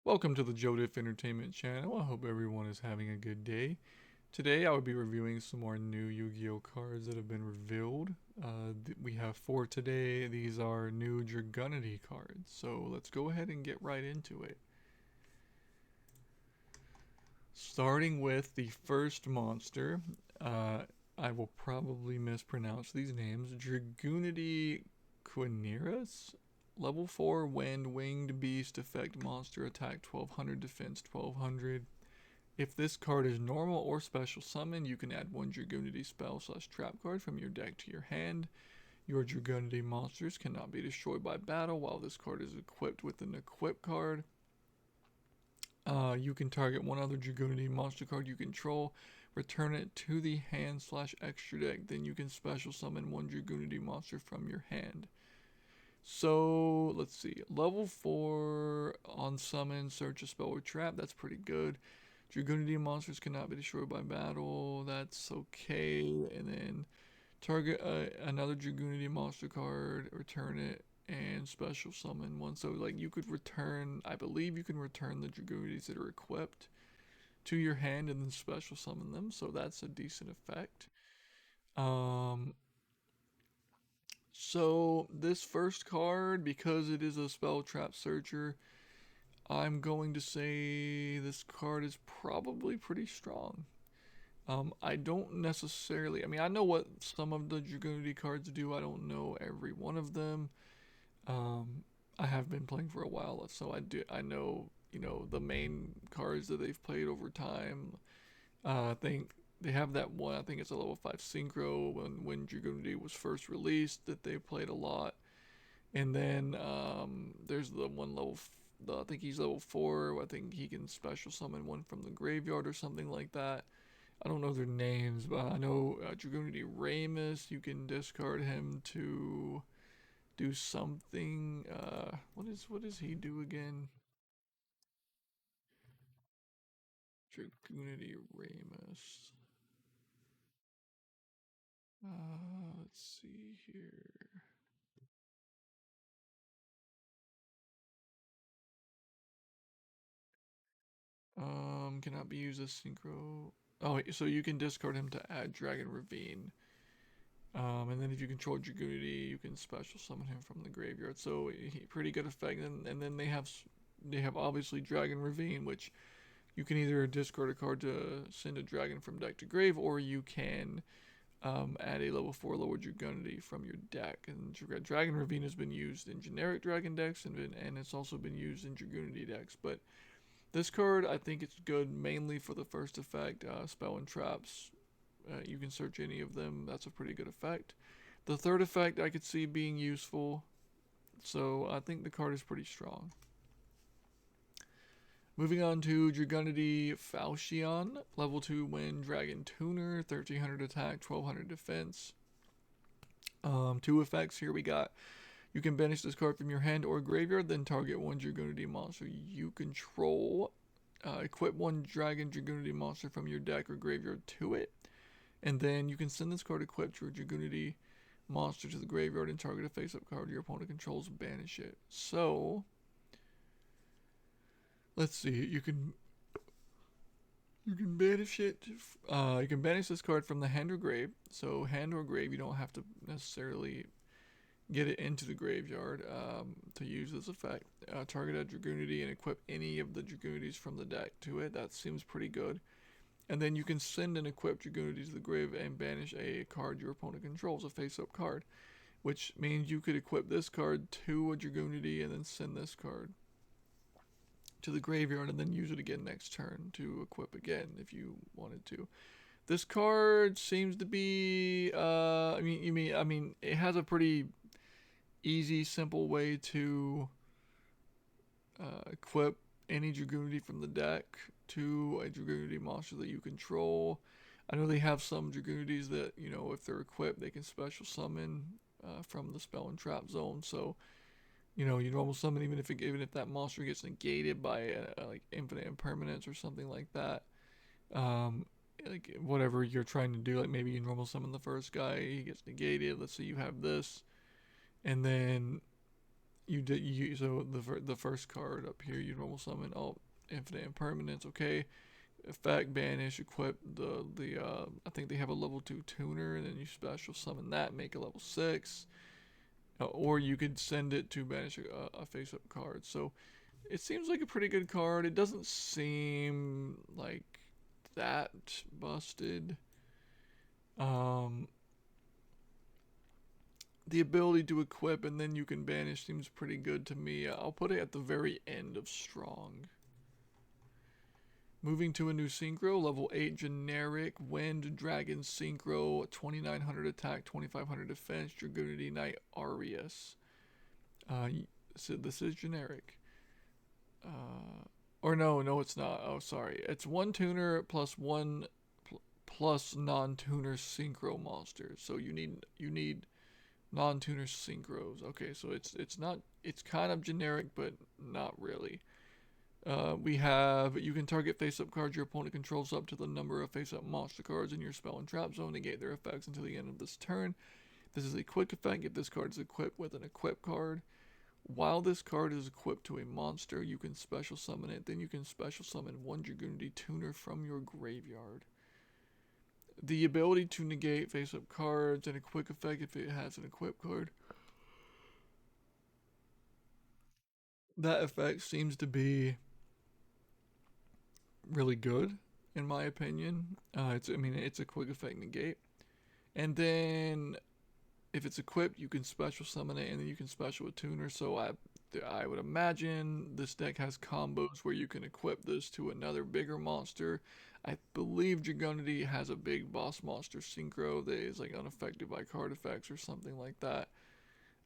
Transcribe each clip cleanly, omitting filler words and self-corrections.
Welcome to the Jodiff Entertainment channel. I hope everyone is having a good day. Today I will be reviewing some more new Yu-Gi-Oh cards that have been revealed. We have four today. These are new Dragunity cards. So let's go ahead and get right into it. Starting with the first monster. I will probably mispronounce these names. Dragunity Quineras? Level 4 Wind Winged Beast Effect Monster Attack 1200 Defense 1200. If this card is normal or special summon, you can add one Dragunity spell/trap card from your deck to your hand. Your Dragunity monsters cannot be destroyed by battle while this card is equipped with an equip card. You can target one other Dragunity monster card you control, return it to the hand/extra deck, then you can special summon one Dragunity monster from your hand. So let's see. Level 4 on summon, search a spell or trap. That's pretty good. Dragunity monsters cannot be destroyed by battle. That's okay. And then target another Dragunity monster card, return it, and special summon one. So like you could return, I believe you can return the Dragunities that are equipped to your hand and then special summon them. So that's a decent effect. Um, so this first card, because it is a spell trap searcher, I'm going to say this card is probably pretty strong. I don't necessarily. I mean, I know what some of the Dragunity cards do. I don't know every one of them. Um, I have been playing for a while, so I do. I know the main cards that they've played over time. I think they have that one. I think it's a level 5 synchro when Dragunity was first released that they played a lot. And then there's the one I think he's level 4. I think he can special summon one from the graveyard or something like that. I don't know their names, but I know Dragunity Ramus. You can discard him to do something. What does he do again? Dragunity Ramus. Let's see here. Cannot be used as synchro. Oh, so you can discard him to add Dragon Ravine. And then if you control Dragunity, you can special summon him from the graveyard. So pretty good effect. And then they have obviously Dragon Ravine, which you can either discard a card to send a dragon from deck to grave, or you can add a level 4 lower Dragunity from your deck. And Dragon Ravine has been used in generic dragon decks, and it's also been used in Dragunity decks. But this card, I think it's good mainly for the first effect, spell and traps. You can search any of them. That's a pretty good effect. The third effect I could see being useful, so I think the card is pretty strong. Moving on to Dragunity Falchion, level 2 Wind Dragon Tuner, 1300 attack, 1200 defense. Two effects here we got. You can banish this card from your hand or graveyard, then target one Dragunity monster you control. Equip one Dragunity monster from your deck or graveyard to it. And then you can send this card equipped to a Dragunity monster to the graveyard and target a face-up card your opponent controls, banish it. So, let's see. You can banish it. You can banish this card from the hand or grave. So hand or grave, you don't have to necessarily get it into the graveyard to use this effect. Target a Dragunity and equip any of the Dragunities from the deck to it. That seems pretty good. And then you can send an equipped Dragunity to the grave and banish a card your opponent controls, a face-up card, which means you could equip this card to a Dragunity and then send this card to the graveyard and then use it again next turn to equip again if you wanted to. This card seems to be I mean it has a pretty easy simple way to equip any Dragunity from the deck to a Dragunity monster that you control. I know they have some Dragunities that, if they're equipped, they can special summon from the spell and trap zone. So, you normal summon even if that monster gets negated by like infinite impermanence or something like that. Um, like whatever you're trying to do, like maybe you normal summon the first guy, he gets negated. Let's say you have this, and then You did you so the first card up here, you normal summon. Oh, infinite impermanence. Okay, effect banish. Equip the I think they have a level 2 tuner, and then you special summon that, make a level 6. Or you could send it to banish a face up card. So it seems like a pretty good card. It doesn't seem like that busted. Um, the ability to equip and then you can banish seems pretty good to me. I'll put it at the very end of strong. Moving to a new synchro, level 8 generic, Wind Dragon Synchro, 2900 attack, 2500 defense, Dragunity Knight Arius. Uh, so this is generic. Or no, it's not. Oh, sorry. It's one tuner plus one plus non-tuner synchro monsters. So you need non-tuner synchros. Okay, so it's not it's kind of generic, but not really. We have you can target face-up cards your opponent controls up to the number of face-up monster cards in your spell and trap zone. Negate their effects until the end of this turn. This is a quick effect if this card is equipped with an equip card. While this card is equipped to a monster, you can special summon it. Then you can special summon one Dragunity tuner from your graveyard. The ability to negate face-up cards and a quick effect if it has an equip card. That effect seems to be really good, in my opinion. It's a quick effect negate, and then if it's equipped, you can special summon it, and then you can special a tuner. So I would imagine this deck has combos where you can equip this to another bigger monster. I believe Dragunity has a big boss monster synchro that is like unaffected by card effects or something like that.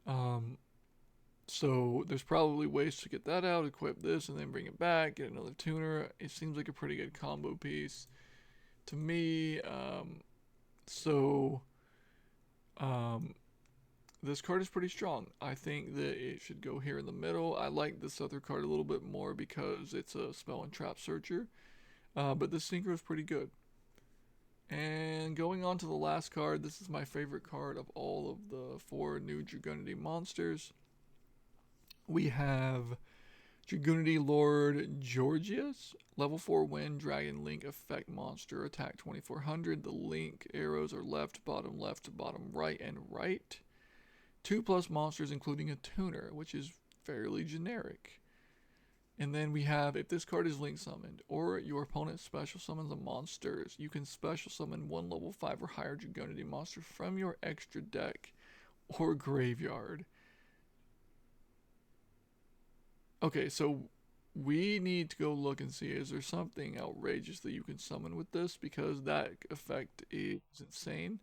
Um, so there's probably ways to get that out, equip this, and then bring it back, get another tuner. It seems like a pretty good combo piece to me. So um, this card is pretty strong. I think that it should go here in the middle. I like this other card a little bit more because it's a spell and trap searcher. But this synchro is pretty good. And going on to the last card, this is my favorite card of all of the four new Dragunity monsters. We have Dragunity Lord Georgius, level 4 Wind Dragon Link effect monster, attack 2400. The link arrows are left, bottom, right, and right. 2 plus monsters, including a tuner, which is fairly generic. And then we have, if this card is link summoned, or your opponent special summons a monster, you can special summon one level 5 or higher Dragunity monster from your extra deck or graveyard. Okay, so we need to go look and see, is there something outrageous that you can summon with this? Because that effect is insane.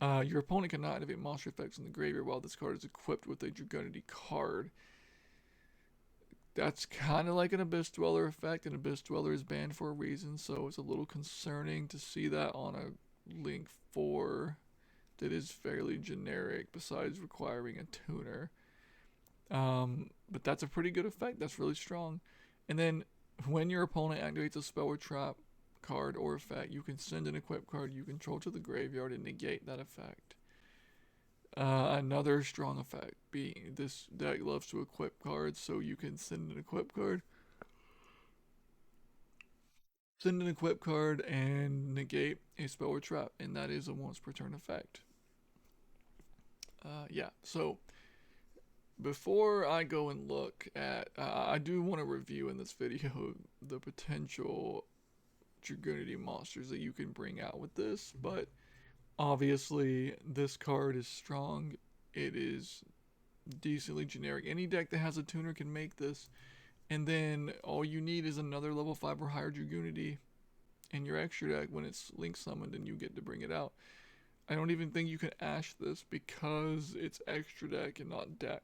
Your opponent cannot activate monster effects in the graveyard while this card is equipped with a Dragunity card. That's kind of like an Abyss Dweller effect, and Abyss Dweller is banned for a reason, so it's a little concerning to see that on a Link 4 that is fairly generic, besides requiring a tuner. But that's a pretty good effect, that's really strong. And then when your opponent activates a spell or trap card or effect, you can send an equip card you control to the graveyard and negate that effect. Another strong effect being this deck loves to equip cards, so you can send an equip card, and negate a spell or trap, and that is a once per turn effect. Yeah, so before I go and look at, I do want to review in this video the potential Dragunity monsters that you can bring out with this, but obviously this card is strong. It is decently generic. Any deck that has a tuner can make this, and then all you need is another level 5 or higher Dragunity in your extra deck when it's link summoned and you get to bring it out. I don't even think you can Ash this because it's extra deck and not deck.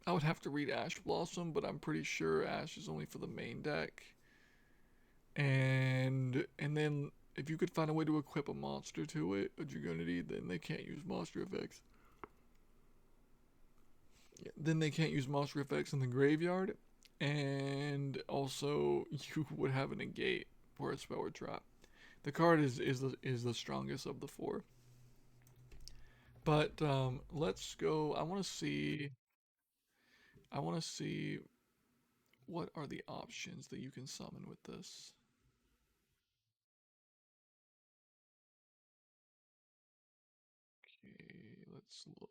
I would have to read Ash Blossom, but I'm pretty sure Ash is only for the main deck. And then if you could find a way to equip a monster to it, a Dragunity, then they can't use monster effects. Then they can't use monster effects in the graveyard, and also you would have a negate for a spell or trap. The card is the strongest of the four. But let's go. I want to see. I want to see what are the options that you can summon with this. Okay, let's look.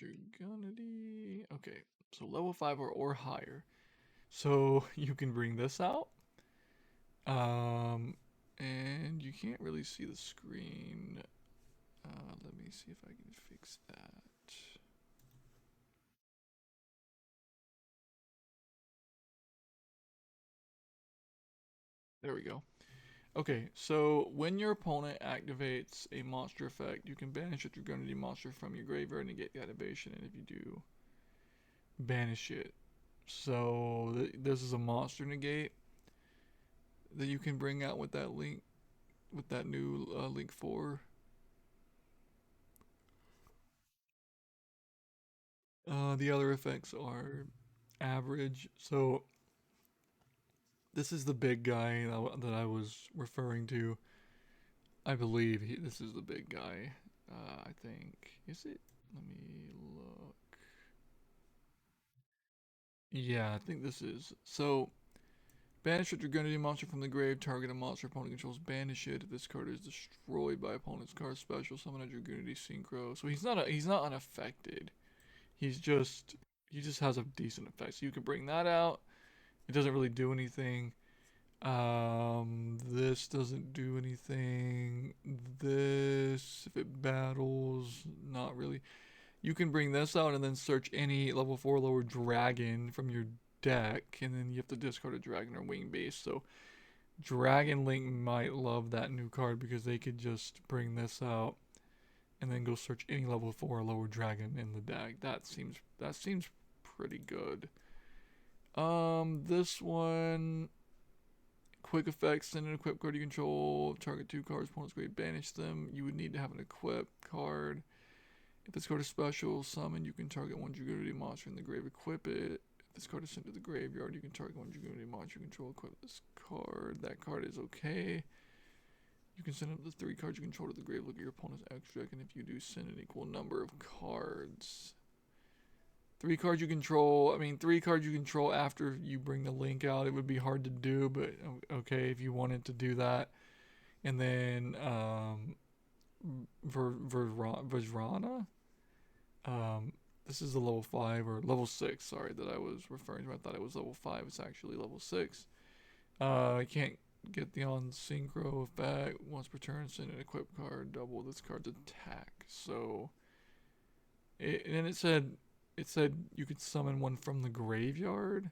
Dragunity. Okay, so level 5 or higher. So you can bring this out. Um, and you can't really see the screen. Let me see if I can fix that. There we go. Okay, so when your opponent activates a monster effect, you can banish a Dragunity monster from your graveyard and get the activation. And if you do, banish it. So this is a monster negate that you can bring out with that link, with that new link 4. The other effects are average. So this is the big guy that I was referring to. I believe this is the big guy. I think. Is it? Let me look. Yeah, I think this is. So, banish a Dragunity monster from the grave. Target a monster opponent controls. Banish it. If this card is destroyed by opponent's card, special summon a Dragunity Synchro. So he's not unaffected. He's just he just has a decent effect. So you can bring that out. It doesn't really do anything. This doesn't do anything. This, if it battles, not really. You can bring this out and then search any level 4 lower dragon from your deck, and then you have to discard a dragon or wing base. So Dragon Link might love that new card because they could just bring this out and then go search any level 4 or lower dragon in the deck. That seems pretty good. This one, quick effects, send an equip card you control, target 2 cards, opponent's grade, banish them. You would need to have an equip card. If this card is special, summon, you can target one Dragunity monster in the grave, equip it. If this card is sent to the graveyard, you can target one Dragunity monster you control, equip this card. That card is okay. You can send up the 3 cards you control to the grave, look at your opponent's extra deck, and if you do, send an equal number of cards. 3 cards you control, 3 cards you control after you bring the link out. It would be hard to do, but okay, if you wanted to do that. And then, Vajrana? This is the level 5 or level 6, sorry, that I was referring to. I thought it was level 5. It's actually level 6. I can't get the on synchro effect. Once per turn, send an equip card, double this card's attack. So, it said you could summon one from the graveyard,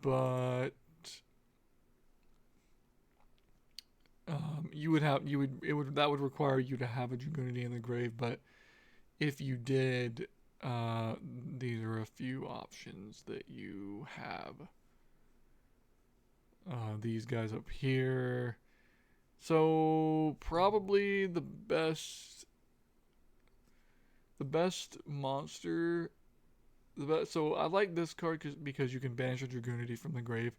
but that would require you to have a Dragunity in the grave. But if you did, these are a few options that you have. These guys up here. So probably the best monster. So I like this card because you can banish a Dragunity from the grave,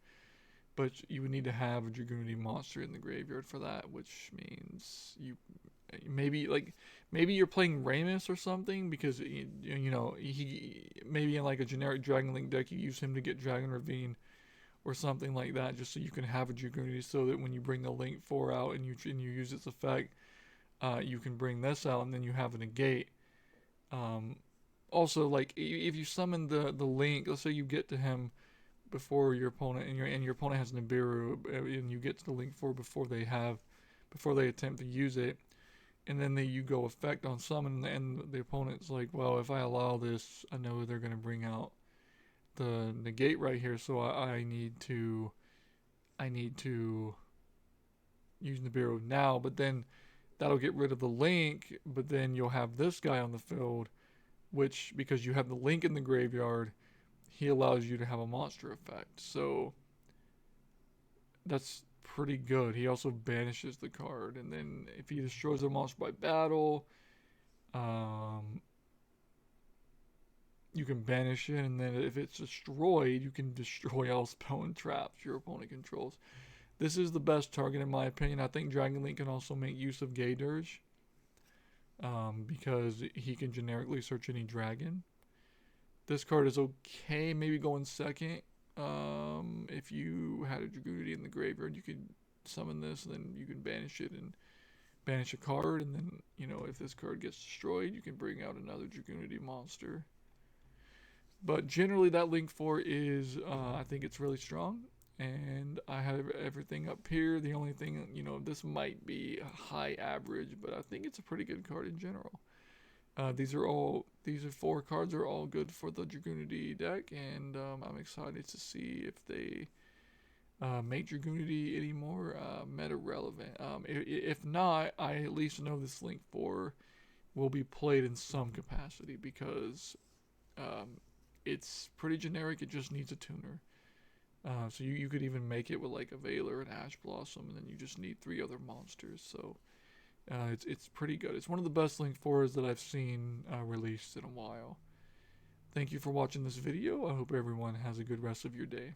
but you would need to have a Dragunity monster in the graveyard for that, which means maybe you're playing Ramus or something because he maybe in like a generic Dragon Link deck you use him to get Dragon Ravine or something like that, just so you can have a Dragunity, so that when you bring the Link 4 out and you use its effect, you can bring this out and then you have a negate. Um, Also, like if you summon the Link, let's say you get to him before your opponent, and your opponent has Nibiru, and you get to the Link 4 before they attempt to use it, and then you go effect on summon, and the opponent's like, well, if I allow this, I know they're gonna bring out the negate right here, so I need to use Nibiru now, but then that'll get rid of the Link, but then you'll have this guy on the field, which, because you have the Link in the graveyard, he allows you to have a monster effect. So that's pretty good. He also banishes the card, and then if he destroys a monster by battle, um, you can banish it, and then if it's destroyed, you can destroy all spell and traps your opponent controls. This is the best target in my opinion. I think Dragon Link can also make use of Gay Dirge. because he can generically search any dragon. This card is okay, maybe going second. If you had a Dragunity in the graveyard, you could summon this, and then you can banish it and banish a card, and then, you know, if this card gets destroyed, you can bring out another Dragunity monster. But generally, that Link 4 is, I think it's really strong, and I have everything up here. The only thing, you know, this might be a high average, but I think it's a pretty good card in general. These are 4 cards are all good for the Dragunity deck, and I'm excited to see if they make Dragunity any more meta relevant. If not, I at least know this Link 4 will be played in some capacity because it's pretty generic. It just needs a tuner. So you could even make it with like a Veiler and Ash Blossom, and then you just need 3 other monsters. So it's pretty good. It's one of the best Link 4s that I've seen released in a while. Thank you for watching this video. I hope everyone has a good rest of your day.